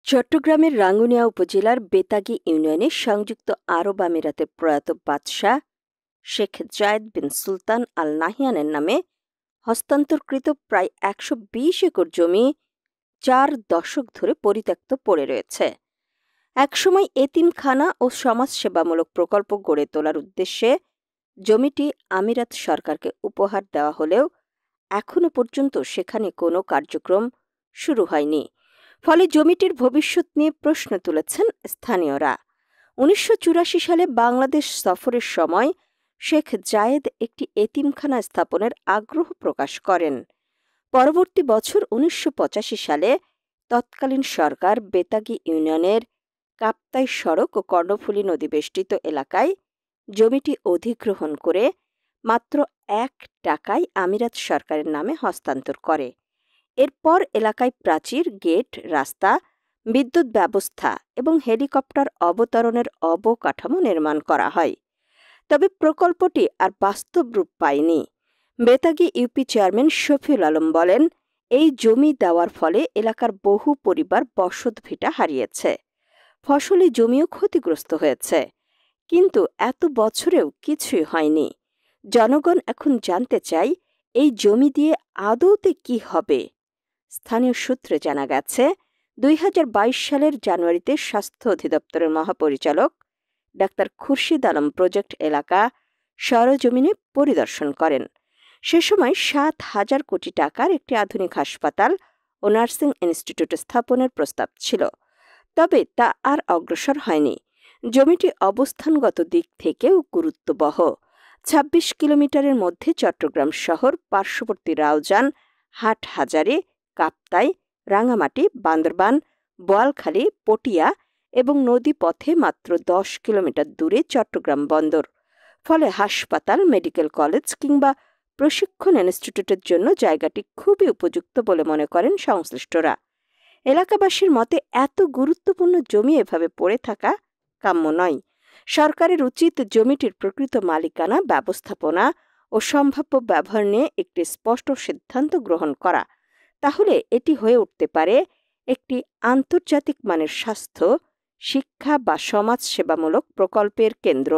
চট্টগ্রামের রাঙ্গুনিয়া উপজেলার বেতাগী ইউনিয়নে সংযুক্ত আরব আমিরাতের প্রয়াত বাদশাহ শেখ জায়েদ বিন সুলতান আল নাহিয়ানের নামে হস্তান্তরকৃত প্রায় ১২০ একর জমি ৪ দশক ধরে পরিত্যক্ত পড়ে রয়েছে। একসময় এতিমখানা ও সমাজসেবামূলক প্রকল্প গড়ে তোলার উদ্দেশ্যে জমিটি আমিরাত সরকারকে উপহার দেওয়া হলেও এখনো পর্যন্ত সেখানে কোনো কার্যক্রম শুরু হয়নি। ফলে জমিটির ভবিষ্যৎ নিয়ে প্রশ্ন তুলেছেন স্থানীয়রা। ১৯৮৪ সালে বাংলাদেশ সফরের সময় শেখ জায়েদ একটি এতিমখানা স্থাপনের আগ্রহ প্রকাশ করেন। পরবর্তী বছর ১৯৮৫ সালে তৎকালীন সরকার বেতাগী ইউনিয়নের কাপ্তাই সড়ক ও কর্ণফুলী নদী বেষ্টিত এলাকায় জমিটি অধিগ্রহণ করে মাত্র ১ টাকায় আমিরাত সরকারের নামে হস্তান্তর করে। এরপর এলাকায় প্রাচীর, গেট, রাস্তা, বিদ্যুৎ ব্যবস্থা এবং হেলিকপ্টার অবতরণের অবকাঠামো নির্মাণ করা হয়। তবে প্রকল্পটি আর বাস্তব রূপ পায়নি। বেতাগী ইউপি চেয়ারম্যান শফিউল আলম বলেন, এই জমি দেওয়ার ফলে এলাকার বহু পরিবার বসতভিটা হারিয়েছে, ফসলি জমিও ক্ষতিগ্রস্ত হয়েছে। কিন্তু এত বছরেও কিছুই হয়নি। জনগণ এখন জানতে চায়, এই জমি দিয়ে আদৌতে কি হবে? স্থানীয় সূত্রে জানা গেছে, ২০২২ সালের জানুয়ারিতে স্বাস্থ্য অধিদপ্তরের মহাপরিচালক ডাক্তার খুরশিদ আলম প্রজেক্ট এলাকা সরজমিনে পরিদর্শন করেন। সে সময় ৭,০০০ কোটি টাকার একটি আধুনিক হাসপাতাল ও নার্সিং ইনস্টিটিউট স্থাপনের প্রস্তাব ছিল। তবে তা আর অগ্রসর হয়নি। জমিটি অবস্থানগত দিক থেকেও গুরুত্ববহ। ২৬ কিলোমিটারের মধ্যে চট্টগ্রাম শহর, পার্শ্ববর্তী রাউজান, হাটহাজারী, কাপ্তাই, রাঙামাটি, বান্দরবান, বোয়ালখালী, পটিয়া এবং নদী পথে মাত্র ১০ কিলোমিটার দূরে চট্টগ্রাম বন্দর। ফলে হাসপাতাল, মেডিকেল কলেজ কিংবা প্রশিক্ষণ ইনস্টিটিউটের জন্য জায়গাটি খুবই উপযুক্ত বলে মনে করেন সংশ্লিষ্টরা। এলাকাবাসীর মতে এত গুরুত্বপূর্ণ জমি এভাবে পড়ে থাকা কাম্য নয়। সরকারের উচিত জমিটির প্রকৃত মালিকানা, ব্যবস্থাপনা ও সম্ভাব্য ব্যবহার নিয়ে একটি স্পষ্ট সিদ্ধান্ত গ্রহণ করা। তাহলে এটি হয়ে উঠতে পারে একটি আন্তর্জাতিক মানের স্বাস্থ্য, শিক্ষা বা সমাজ সেবামূলক প্রকল্পের কেন্দ্র।